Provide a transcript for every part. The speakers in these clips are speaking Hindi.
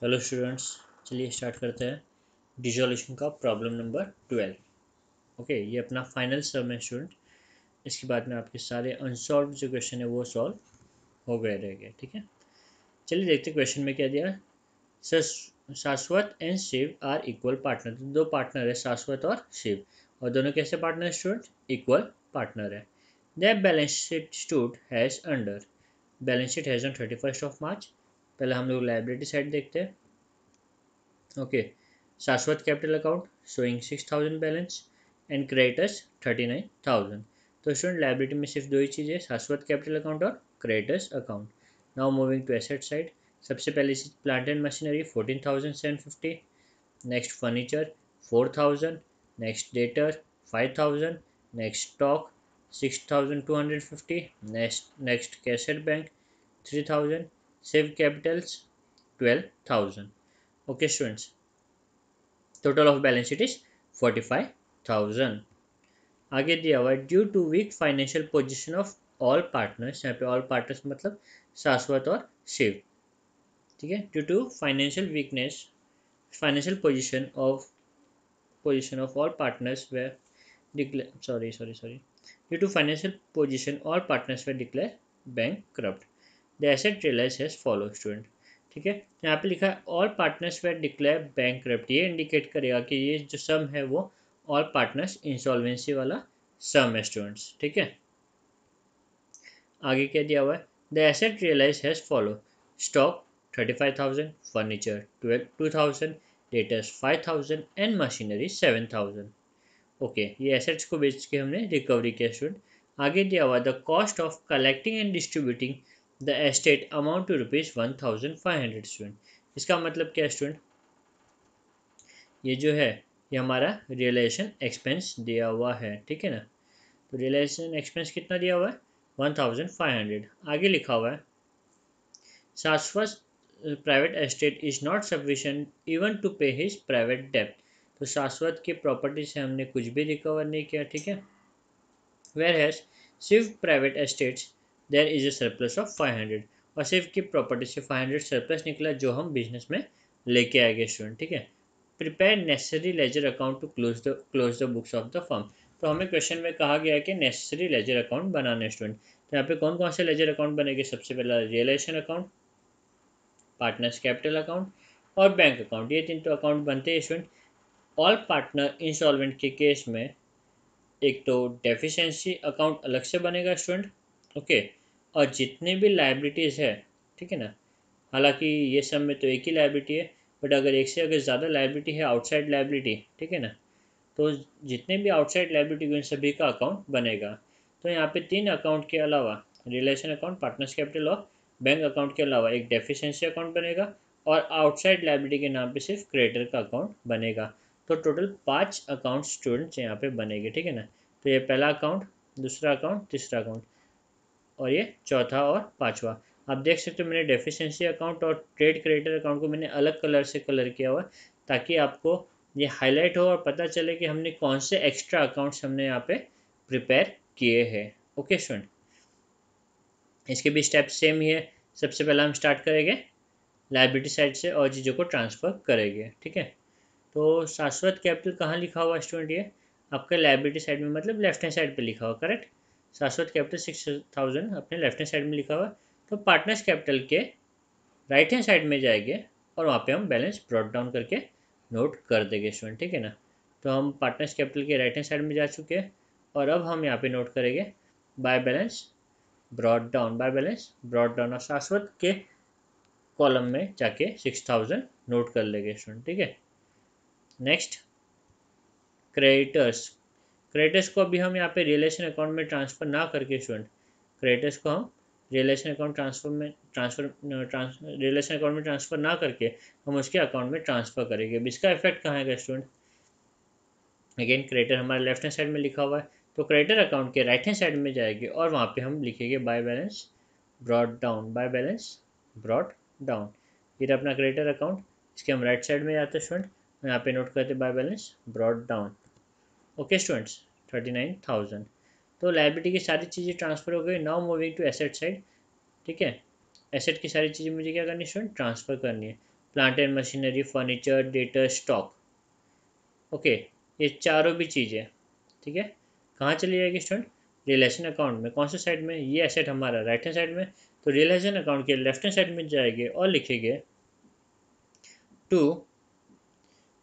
हेलो स्टूडेंट्स, चलिए स्टार्ट करते हैं डिसोल्यूशन का प्रॉब्लम नंबर 12। ओके, ये अपना फाइनल सम है स्टूडेंट। इसके बाद में आपके सारे अनसॉल्व जो क्वेश्चन है वो सॉल्व हो गए रहेंगे। ठीक है, चलिए देखते हैं क्वेश्चन में क्या दिया है। Shashwat and Shiv are equal partner. दो पार्टनर है शाश्वत और शिव, और दोनों कैसे पार्टनर है स्टूडेंट? इक्वल पार्टनर है। Their balance sheet stood has under. Balance sheet has on 31 March. पहले हम लोग लाइबिलिटी साइड देखते हैं। Okay, Shashwat capital account showing 6,000 balance and creditors 39,000। तो स्टूडेंट लाइबिलिटी में सिर्फ दो ही चीज़ है, शाश्वत कैपिटल अकाउंट और creditors account. Now moving to asset side. सबसे पहले plant and machinery 14,750, next furniture 4,000, next debtor 5,000, next stock 6,250, next cash at bank 3,000, Shiv capitals 12,000। Okay students, total of balance sheet is 45,000। आगे दिया हुआ है due to weak financial position of all partners. यहाँ पे ऑल पार्टनर्स मतलब शाश्वत और शिव। ठीक है, due to financial weakness, financial position of all partners we declare sorry due to financial position all partners we declare bankrupt. The asset realise as follow student. ठीक है, यहाँ पे लिखा है all partners were declare bankrupt. ये इंडिकेट करेगा कि ये जो सम है वो ऑल पार्टनर्स इंसॉल्वेंसी वाला सम है स्टूडेंट्स। ठीक है, आगे क्या दिया हुआ है। The asset realise has follow. Stock 35,000, furniture 2,000, debtors 5,000 and machinery 7,000। Okay, ये एसेट्स को बेच के हमने रिकवरी किया स्टूडेंट। आगे दिया हुआ the cost of collecting and distributing the estate amount to ₹1,500 student. इसका मतलब क्या है स्टूडेंट? ये जो है ये हमारा रियलाइजेशन एक्सपेंस दिया हुआ है। ठीक है ना, तो रियलाइजेशन एक्सपेंस कितना दिया हुआ है? 1,500। आगे लिखा हुआ है Shashwat private estate is not sufficient even to pay his private डेप्ट। तो शाश्वत की प्रॉपर्टी से हमने कुछ भी रिकवर नहीं किया। ठीक है, whereas Shiv private estates there is a surplus of 500, और शिव की प्रॉपर्टी से 500 सरप्लस निकला जो हम बिजनेस में लेके आएंगे स्टूडेंट। ठीक है, prepare necessary ledger account to close the books of the firm. तो हमें क्वेश्चन में कहा गया है कि नेसेसरी लेजर अकाउंट बनाने स्टूडेंट। तो यहाँ पे कौन कौन से लेजर अकाउंट बनेंगे? सबसे पहला realisation account, partners capital account और बैंक अकाउंट। ये तीन तो अकाउंट बनते हैं स्टूडेंट। ऑल पार्टनर इंसॉल्वेंट के केस में एक तो डेफिशिएंसी अकाउंट अलग से बनेगा स्टूडेंट। ओके, और जितने भी लाइबिलिटीज़ है, ठीक है ना, हालांकि ये सब में तो एक ही लाइबिलिटी है, बट अगर एक से अगर ज़्यादा लाइबिलिटी है, आउटसाइड लाइबिलिटी, ठीक है ना, तो जितने भी आउटसाइड लाइबिलिटी उन सभी का अकाउंट बनेगा। तो यहाँ पे तीन अकाउंट के अलावा रिलेशन अकाउंट, पार्टनर्स कैपिटल और बैंक अकाउंट के अलावा एक डेफिशिएंसी अकाउंट बनेगा, और आउटसाइड लाइबिलिटी के नाम पे सिर्फ क्रेडिटर का अकाउंट बनेगा। तो टोटल 5 अकाउंट स्टूडेंट्स यहाँ पे बनेंगे। ठीक है ना, तो ये पहला अकाउंट, दूसरा अकाउंट, तीसरा अकाउंट, और ये चौथा और पांचवा। आप देख सकते हो मैंने डेफिशिएंसी अकाउंट और ट्रेड क्रेडिटर अकाउंट को मैंने अलग कलर से कलर किया हुआ, ताकि आपको ये हाईलाइट हो और पता चले कि हमने कौन से एक्स्ट्रा अकाउंट्स हमने यहाँ पे प्रिपेयर किए हैं। ओके स्टूडेंट, इसके भी स्टेप सेम ही है। सबसे पहले हम स्टार्ट करेंगे लाइबिलिटी साइड से और चीज़ों को ट्रांसफ़र करेंगे। ठीक है, तो शाश्वत कैपिटल कहाँ लिखा हुआ स्टूडेंट? ये आपके लाइबिलिटी साइड में, मतलब लेफ्ट हैंड साइड पे लिखा हुआ, करेक्ट। शाश्वत कैपिटल 6,000 अपने लेफ्ट हैंड साइड में लिखा हुआ। तो पार्टनर्स कैपिटल के राइट हैंड साइड में जाएंगे और वहाँ पे हम बैलेंस ब्रॉट डाउन करके नोट कर देंगे स्टूडेंट। ठीक है ना, तो हम पार्टनर्स कैपिटल के राइट हैंड साइड में जा चुके हैं, और अब हम यहाँ पे नोट करेंगे bye balance brought down, bye balance brought down, और शाश्वत के कॉलम में जाके 6,000 नोट कर लेंगे स्टूडेंट। ठीक है, नेक्स्ट क्रेडिटर्स। क्रेडिटर्स को अभी हम यहाँ पे रिलेशन अकाउंट में ट्रांसफ़र ना करके स्टूडेंट, क्रेडिटर्स को हम रिलेशन अकाउंट रिलेशन अकाउंट में ट्रांसफ़र ना करके हम उसके अकाउंट में ट्रांसफ़र करेंगे। अब इसका इफेक्ट कहाँ है स्टूडेंट? अगेन क्रेडिटर हमारे लेफ्ट हैंड साइड में लिखा हुआ है, तो क्रेडिटर अकाउंट के राइट हैंड साइड में जाएगी और वहाँ पे हम लिखेंगे bye balance brought down, bye balance brought down. ये अपना क्रेडिटर अकाउंट, इसके हम राइट साइड में जाते हैं स्टूडेंट, यहाँ पे नोट करते by balance brought down. Okay students, 39,000। तो लाइबिलिटी की सारी चीज़ें ट्रांसफ़र हो गई। Now moving to asset side. ठीक है, एसेट की सारी चीज़ें मुझे क्या करनी है स्टूडेंट? ट्रांसफ़र करनी है। Plant and machinery, furniture, debtor, stock. Okay, ये चारों भी चीज़ें, ठीक है, कहाँ चली जाएगी स्टूडेंट? रिलेशन अकाउंट में। कौन से साइड में? ये एसेट हमारा राइट हैंड साइड में, तो रिलेशन अकाउंट के लेफ्ट हैंड साइड में जाएंगे और लिखेंगे to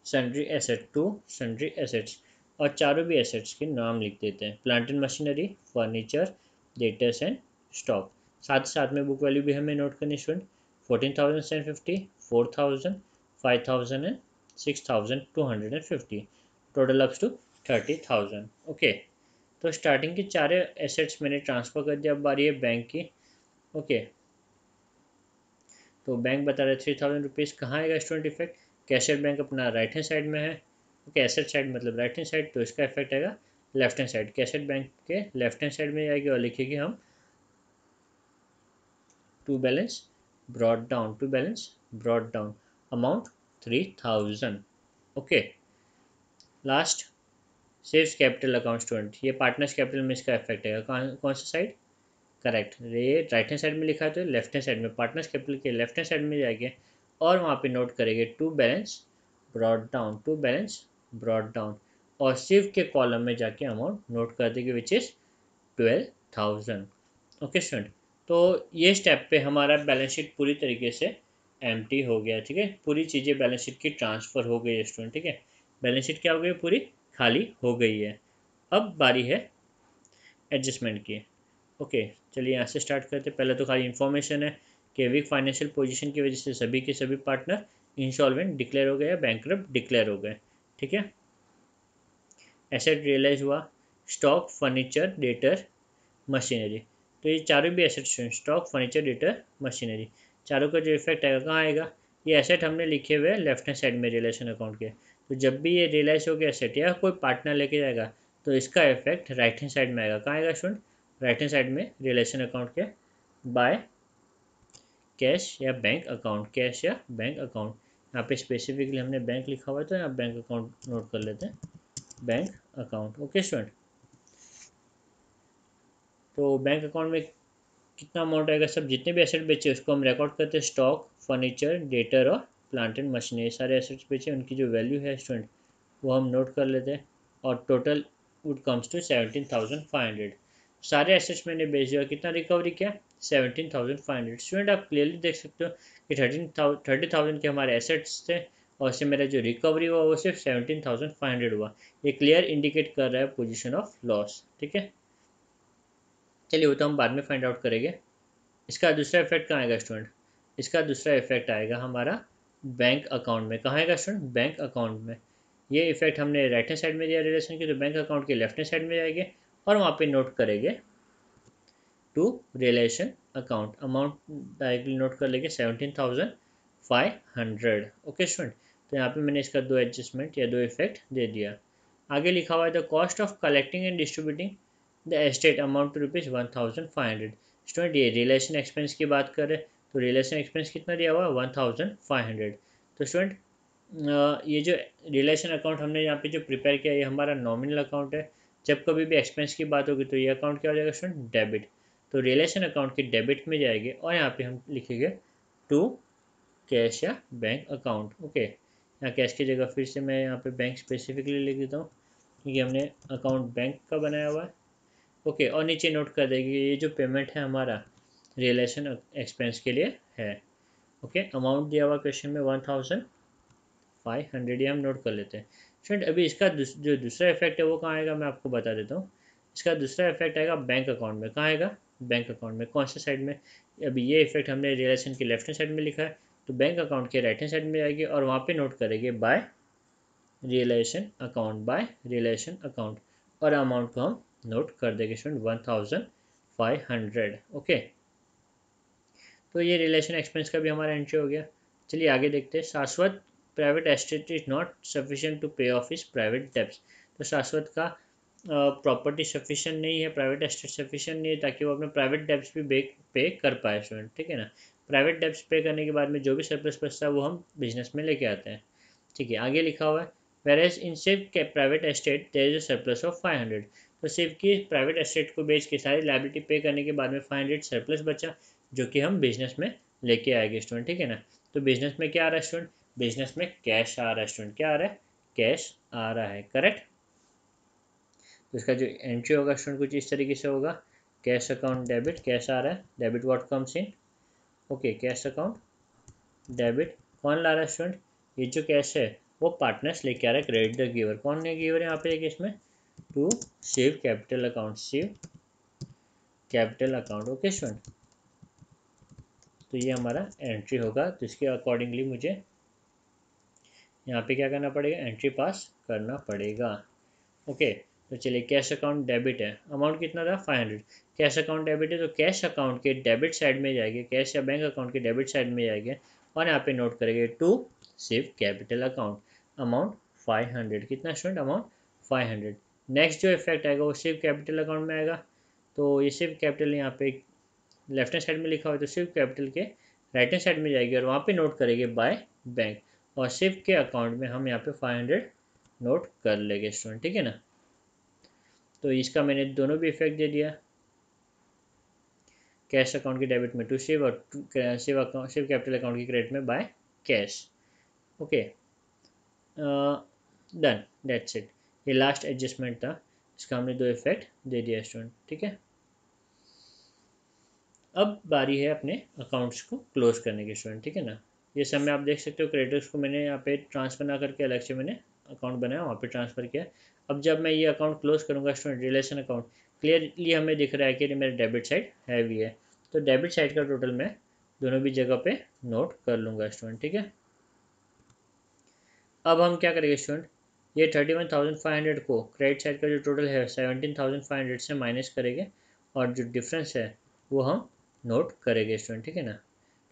sundry asset, to sundry assets, और चारों भी एसेट्स के नाम लिख देते हैं, plant and machinery, furniture, debtors and stock. साथ साथ में बुक वैल्यू भी हमें नोट करनी student, 14,750, 4,000, 5,000 and 6,250, total ups to 30,000। Okay, तो स्टार्टिंग के चार एसेट्स मैंने ट्रांसफ़र कर दिया। अब बारी है बैंक की। ओके, तो बैंक बता रहे 3,000 रुपीज़। कहाँ आएगा स्टूडेंट इफेक्ट? कैशियर बैंक अपना राइट हैंड साइड में है। ओके, एसेट साइड मतलब राइट हैंड साइड, तो इसका इफेक्ट आएगा left hand side. Cashier bank के लेफ्ट हैंड साइड में जाएगी और लिखेंगे हम to balance brought down, to balance brought down, amount 3,000। Okay, last Shiv's capital account student, ये पार्टनर्स कैपिटल में इसका इफेक्ट आएगा। कौन सा साइड? करेक्ट, ये राइट हैंड साइड में लिखा है तो लेफ्ट हैंड साइड में, पार्टनर्स कैपिटल के लेफ्ट हैंड साइड में जाएंगे और वहाँ पे नोट करेंगे to balance brought down, to balance brought down, और सिर्फ के कॉलम में जाके अमाउंट नोट कर देंगे विच इज़ 12,000। ओके स्टूडेंट, तो ये स्टेप पे हमारा बैलेंस शीट पूरी तरीके से एम्प्टी हो गया, ठीक है, पूरी चीज़ें बैलेंस शीट की ट्रांसफ़र हो गई है स्टूडेंट, ठीक है, बैलेंस शीट क्या हो गई? पूरी खाली हो गई है। अब बारी है एडजस्टमेंट की। ओके, चलिए यहाँ से स्टार्ट करते हैं। पहले तो खाली इन्फॉर्मेशन है कि वीक फाइनेंशियल पोजीशन की वजह से सभी के सभी पार्टनर इंसॉल्वेंट डिक्लेयर हो गए या बैंकरप्ट डिक्लेयर हो गए, ठीक है। एसेट रियलाइज हुआ, स्टॉक, फर्नीचर, डेटर, मशीनरी, तो ये चारों भी एसेट्स हैं, स्टॉक, फर्नीचर, डेटर, मशीनरी, चारों का जो इफेक्ट आएगा कहाँ आएगा? ये एसेट हमने लिखे हुए हैं लेफ्ट हैंड साइड में रिलेशन अकाउंट के, तो जब भी ये रियलाइज हो गया एसेट या कोई पार्टनर लेके जाएगा तो इसका इफेक्ट राइट हैंड साइड में आएगा। कहाँ आएगा स्टूडेंट? राइट हैंड साइड में रिलेशन अकाउंट के, बाय कैश या बैंक अकाउंट, कैश या बैंक अकाउंट। यहाँ पे स्पेसिफिकली हमने बैंक लिखा हुआ है तो यहाँ बैंक अकाउंट नोट कर लेते हैं, बैंक अकाउंट। ओके स्टूडेंट, तो बैंक अकाउंट में कितना अमाउंट आएगा? सब जितने भी एसेट बेचे उसको हम रिकॉर्ड करते हैं, स्टॉक, फर्नीचर, डेटर और प्लांट एंड मशीनरी, सारे एसेट्स बेचे, उनकी जो वैल्यू है स्टूडेंट वो हम नोट कर लेते हैं, और टोटल वुड कम्स टू 17,500। सारे एसेट्स मैंने बेच दिया, कितना रिकवरी किया? 17,500। स्टूडेंट आप क्लियरली देख सकते हो कि 30,000 के हमारे एसेट्स थे और इससे मेरा जो रिकवरी हुआ वो सिर्फ 17,500 हुआ। ये क्लियर इंडिकेट कर रहा है पोजीशन ऑफ लॉस, ठीक है। चलिए वो तो हम बाद में फाइंड आउट करेंगे। इसका दूसरा इफेक्ट कहाँ आएगा स्टूडेंट? इसका दूसरा इफेक्ट आएगा हमारा बैंक अकाउंट में। कहाँ आएगा स्टूडेंट? बैंक अकाउंट में। ये इफेक्ट हमने राइट हैंड साइड में दिया रिलेशन की, तो बैंक अकाउंट के लेफ्ट हैंड साइड में जाएंगे और वहाँ पे नोट करेंगे to realisation account, amount directly note कर लेंगे 17,500। ओके स्टूडेंट, तो यहाँ पे मैंने इसका दो एडजस्टमेंट या दो इफेक्ट दे दिया। आगे लिखा हुआ है the cost of collecting and distributing the estate amount to ₹1,500। Student ये रिलेशन एक्सपेंस की बात करें तो रिलेशन एक्सपेंस कितना दिया हुआ है? 1,500। तो स्टूडेंट ये जो रिलेशन अकाउंट हमने यहाँ पे जो प्रिपेयर किया ये हमारा नॉमिनल अकाउंट है। जब कभी भी एक्सपेंस की बात होगी तो ये अकाउंट क्या हो जाएगा स्टूडेंट? डेबिट। तो रिलेशन अकाउंट के डेबिट में जाएंगे और यहाँ पे हम लिखेंगे टू कैश या बैंक अकाउंट। ओके, यहाँ कैश की जगह फिर से मैं यहाँ पे बैंक स्पेसिफिकली लिख देता हूँ क्योंकि हमने अकाउंट बैंक का बनाया हुआ है। ओके, और नीचे नोट कर देंगे ये जो पेमेंट है हमारा रिलेशन एक्सपेंस के लिए है। ओके, अमाउंट दिया हुआ क्वेश्चन में 1,500, ये हम नोट कर लेते हैं। स्टूडेंट अभी इसका जो दूसरा इफेक्ट है वो कहाँ आएगा मैं आपको बता देता हूँ। इसका दूसरा इफेक्ट आएगा बैंक अकाउंट में। कहाँ आएगा? बैंक अकाउंट में। कौन से साइड में? अभी ये इफेक्ट हमने रिलेशन के लेफ्ट हैंड साइड में लिखा है, तो बैंक अकाउंट के राइट हैंड साइड में आएगी और वहाँ पे नोट करेंगे by realisation account, by realisation account, और अमाउंट को हम नोट कर देंगे स्टूडेंट 1,500। ओके, तो ये रिलेशन एक्सपेंस का भी हमारा एंट्री हो गया। चलिए आगे देखते हैं। Shashwat private estate is not sufficient to pay off his private debts. तो शाश्वत का प्रॉपर्टी सफिशिएंट नहीं है, प्राइवेट एस्टेट सफिशिएंट नहीं है ताकि वो अपने प्राइवेट डेब्ट्स भी पे कर पाए स्टूडेंट, ठीक है ना। प्राइवेट डेब्ट्स पे करने के बाद में जो भी सरप्लस बचता है वो हम बिजनेस में लेके आते हैं, ठीक है। आगे लिखा हुआ है वेरेज इन सिर्फ के private estate there is a surplus of 500। तो सिर्फ की प्राइवेट एस्टेट को बेच के सारी लाइबिलिटी पे करने के बाद में 500 सरप्लस बचा जो कि हम बिजनेस में लेके आएगी स्टूडेंट, ठीक है ना। तो बिजनेस में क्या आ रहा है स्टूडेंट, बिजनेस में कैश आ रहा है स्टूडेंट, क्या आ रहा है, कैश आ रहा है, करेक्ट। तो इसका जो एंट्री होगा स्टूडेंट कुछ इस तरीके से होगा, कैश अकाउंट डेबिट, कैश आ रहा है, debit what comes in, okay cash account debit, कौन ला रहा है स्टूडेंट, ये जो कैश है वो पार्टनर्स लेके आ रहा है, क्रेडिट द गिवर, कौन है गिवर यहाँ पे इसमें, to Shiv capital account, Shiv capital account, okay student. तो ये हमारा एंट्री होगा, तो इसके अकॉर्डिंगली मुझे यहाँ पे क्या करना पड़ेगा, एंट्री पास करना पड़ेगा, ओके। तो चलिए कैश अकाउंट डेबिट है, अमाउंट कितना था 500, कैश अकाउंट डेबिट है तो कैश अकाउंट के डेबिट साइड में जाएंगे, कैश या बैंक अकाउंट के डेबिट साइड में जाएंगे और यहाँ पे नोट करेंगे to Shiv capital account, amount 500, कितना स्टूडेंट, अमाउंट 500। नेक्स्ट जो इफेक्ट आएगा वो सेव कैपिटल अकाउंट में आएगा, तो ये सेव कैपिटल यहाँ पे लेफ्ट हैंड साइड में लिखा हुआ है तो सेव कैपिटल के राइट हैंड साइड में जाएगी और वहाँ पे नोट करेंगे बाय बैंक, और सेव के अकाउंट में हम यहाँ पे 500 नोट कर लेंगे स्टूडेंट, ठीक है ना। तो इसका मैंने दोनों भी इफेक्ट दे दिया, कैश अकाउंट के डेबिट में टू सेव और save account, Shiv capital account की क्रेडिट में by cash, okay done, that's it. ये लास्ट एडजस्टमेंट था, इसका हमने दो इफेक्ट दे दिया स्टूडेंट, ठीक है। अब बारी है अपने अकाउंट्स को क्लोज करने की स्टूडेंट, ठीक है ना। ये सब में आप देख सकते हो क्रेडिटर्स को मैंने यहाँ पे ट्रांसफर ना करके अलग से मैंने अकाउंट बनाया, वहाँ पे ट्रांसफर किया। अब जब मैं ये अकाउंट क्लोज करूँगा स्टूडेंट, रिलेशन अकाउंट क्लियरली हमें दिख रहा है कि मेरा डेबिट साइड हैवी है, तो डेबिट साइड का टोटल मैं दोनों भी जगह पे नोट कर लूँगा स्टूडेंट, ठीक है। अब हम क्या करेंगे स्टूडेंट, ये 31,500 को क्रेडिट साइड का जो टोटल है 17,500 से माइनस करेंगे और जो डिफरेंस है वो हम नोट करेंगे स्टूडेंट, ठीक है ना।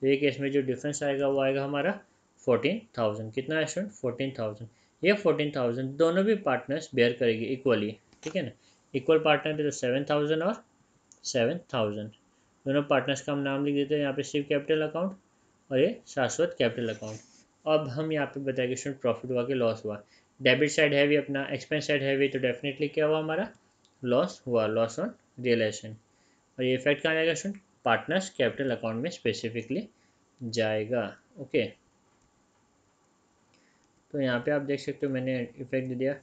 तो ये केस में जो डिफरेंस आएगा वो आएगा हमारा 14,000, कितना है स्टूडेंट 14,000, ये 14,000 दोनों भी पार्टनर्स बेयर करेगी इक्वली, ठीक है ना। इक्वल पार्टनर है तो 7,000 और 7,000, दोनों पार्टनर्स का हम नाम लिख देते हैं यहाँ पे, शिव कैपिटल अकाउंट और ये शाश्वत कैपिटल अकाउंट। अब हम यहाँ पे बताएंगे स्टूडेंट प्रॉफिट हुआ कि लॉस हुआ, डेबिट साइड हैवी अपना, एक्सपेंस साइड हैवी, तो डेफिनेटली क्या हुआ हमारा, लॉस हुआ, लॉस ऑन रियलाइजेशन। और ये इफेक्ट कहाँ जाएगा स्टूडेंट, पार्टनर्स कैपिटल अकाउंट में स्पेसिफिकली जाएगा, ओके। तो यहाँ पे आप देख सकते हो मैंने इफेक्ट दे दिया,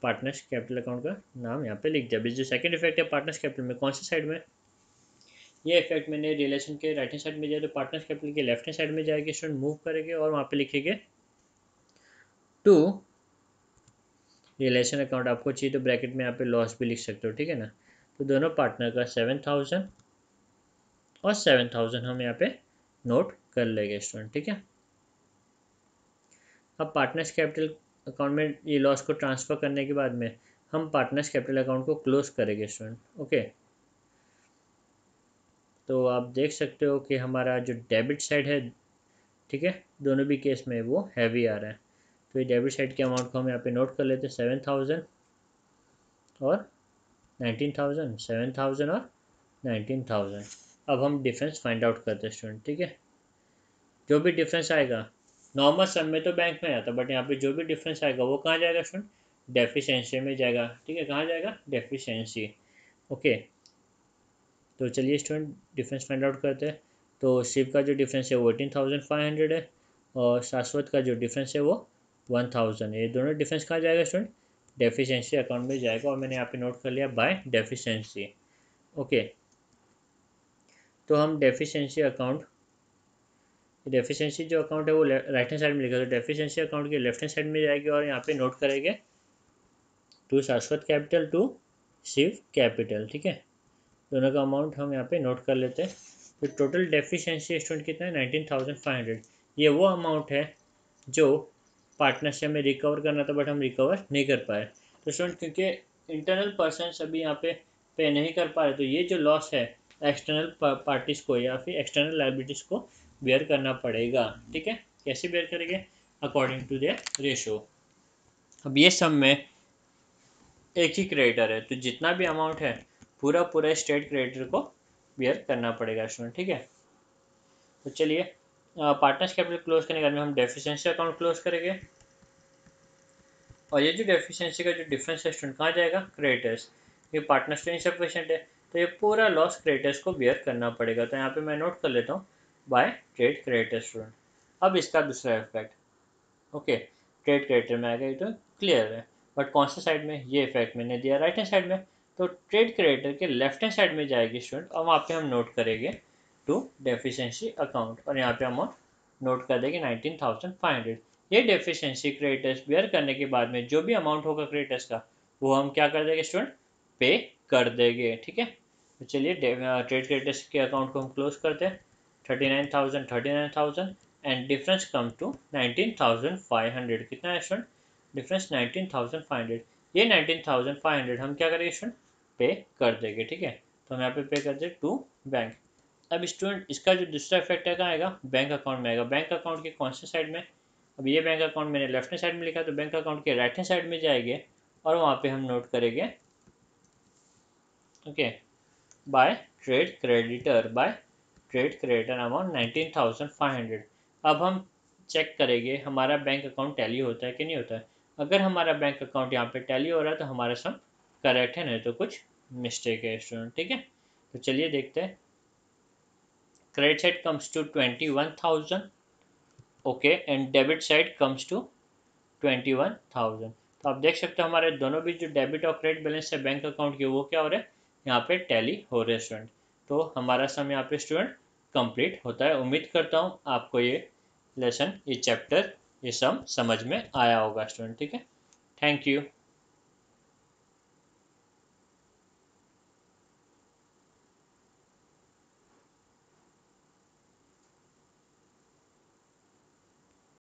पार्टनर्स कैपिटल अकाउंट का नाम यहाँ पे लिख दिया। जो सेकंड इफेक्ट है पार्टनर्स कैपिटल में, कौन सी साइड में, ये इफेक्ट मैंने रिलेशन के राइट हैंड साइड में जाए तो पार्टनर्स कैपिटल के लेफ्ट हैंड साइड में जाएगी स्टूडेंट, मूव करेंगे और वहाँ पे लिखेंगे टू रिलेशन अकाउंट, आपको चाहिए तो ब्रैकेट में यहाँ पे लॉस भी लिख सकते हो, ठीक है ना। तो दोनों पार्टनर का 7,000 और 7,000 हम यहाँ पे नोट कर लेंगे स्टूडेंट, ठीक है। अब पार्टनर्स कैपिटल अकाउंट में ये लॉस को ट्रांसफ़र करने के बाद में हम पार्टनर्स कैपिटल अकाउंट को क्लोज करेंगे स्टूडेंट, ओके। तो आप देख सकते हो कि हमारा जो डेबिट साइड है, ठीक है, दोनों भी केस में वो हैवी आ रहा है, तो ये डेबिट साइड के अमाउंट को हम यहाँ पे नोट कर लेते हैं, 7,000 और 19,000, 7,000 और 19,000। अब हम डिफरेंस फाइंड आउट करते हैं स्टूडेंट, ठीक है। जो भी डिफरेंस आएगा, नॉर्मल सम में तो बैंक में आता, बट यहाँ पे जो भी डिफरेंस आएगा वो कहाँ जाएगा स्टूडेंट, डेफिशिएंसी में जाएगा, ठीक है, कहाँ जाएगा, डेफिशिएंसी, ओके। तो चलिए स्टूडेंट डिफरेंस फाइंड आउट करते हैं। तो शिव का जो डिफरेंस है वो 18,500 है और शाश्वत का जो डिफरेंस है वो 1,000 है, ये दोनों डिफरेंस कहाँ जाएगा स्टूडेंट, डेफिशिएंसी अकाउंट में जाएगा, और मैंने यहाँ पे नोट कर लिया बाय डेफिशिएंसी, ओके। तो हम डेफिशिएंसी अकाउंट, डेफिशिएंसी जो अकाउंट है वो राइट हैंड साइड में लिखा, तो डेफिशिएंसी अकाउंट के लेफ्ट हैंड साइड में जाएगी और यहाँ पे नोट करेंगे टू शाश्वत कैपिटल टू शिव कैपिटल, ठीक है। दोनों का अमाउंट हम यहाँ पे नोट कर लेते हैं। तो टोटल डेफिशिएंसी स्टूडेंट कितना है 19,500, ये वो अमाउंट है जो पार्टनर से हमें रिकवर करना था बट हम रिकवर नहीं कर पाए। तो स्टूडेंट क्योंकि इंटरनल पर्सन अभी यहाँ पे नहीं कर पा रहे, तो ये जो लॉस है एक्सटर्नल पार्टीज को या फिर एक्सटर्नल लाइबिलिटीज को बेयर करना पड़ेगा, ठीक है। कैसे बेयर करेंगे, अकॉर्डिंग टू देयर रेशो। अब ये सब में एक ही क्रेडिटर है तो जितना भी अमाउंट है पूरा पूरा स्टेट क्रेडिटर को बेयर करना पड़ेगा स्टूडेंट, ठीक है। तो चलिए पार्टनर्स कैपिटल क्लोज करने के बाद में हम डेफिशिएंसी अकाउंट क्लोज करेंगे, और ये जो डेफिशिएंसी का जो डिफरेंस है स्टूडेंट कहाँ जाएगा, क्रेडिटर्स, ये पार्टनर्स तो इनसफिशिएंट है तो ये पूरा लॉस क्रेडिटर्स को बेयर करना पड़ेगा। तो यहाँ पे मैं नोट कर लेता हूँ बाय ट्रेड क्रेडिटर स्टूडेंट। अब इसका दूसरा इफेक्ट, ओके, ट्रेड क्रेडिटर में आ गई तो क्लियर है, बट कौन सा साइड में, ये इफेक्ट मैंने दिया राइट हैंड साइड में। तो ट्रेड क्रेडिटर के लेफ्ट हैंड साइड में जाएगी स्टूडेंट, और वहाँ पे हम नोट करेंगे टू डेफिशिएंसी अकाउंट, और यहाँ पे अमाउंट नोट कर देंगे 19,500। ये डेफिशिएंसी क्रेडिटर्स बेयर करने के बाद में जो भी अमाउंट होगा क्रेडिटर्स का, वो हम क्या कर देंगे स्टूडेंट, पे कर देंगे, ठीक है। तो चलिए ट्रेड क्रेडिटर्स के अकाउंट को हम क्लोज करते हैं। 39,000 एंड डिफरेंस कम टू 19,500। कितना है स्टूडेंट, डिफरेंस 19,500। ये 19,500 हम क्या करेंगे स्टूडेंट, पे कर देंगे, ठीक है। तो हम यहाँ पे पे कर दें टू बैंक। अब स्टूडेंट इसका जो दूसरा इफेक्ट है कहाँ आएगा, बैंक अकाउंट में आएगा। बैंक अकाउंट के कौन से साइड में, अब ये बैंक अकाउंट मैंने लेफ्ट हैंड साइड में लिखा, तो बैंक अकाउंट के राइट हैंड साइड में जाएंगे, और वहाँ पे हम नोट करेंगे, okay, by trade creditor, by trade creditor amount 19,500। अब हम चेक करेंगे हमारा बैंक अकाउंट टैली होता है कि नहीं होता है। अगर हमारा बैंक अकाउंट यहाँ पे टैली हो रहा है तो हमारा सम करेक्ट है, नहीं तो कुछ मिस्टेक है स्टूडेंट, ठीक है। तो चलिए देखते हैं। Credit side comes to 21,000, okay, and debit side comes to 21,000। तो आप देख सकते हो हमारे दोनों भी जो डेबिट और क्रेडिट बैलेंस है बैंक अकाउंट के, वो क्या हो रहे हैं, यहाँ पे टैली हो रहे हैं स्टूडेंट। तो हमारा सम यहाँ पे स्टूडेंट कंप्लीट होता है। उम्मीद करता हूँ आपको ये लेसन, ये चैप्टर, ये सम समझ में आया होगा स्टूडेंट, ठीक है। Thank you.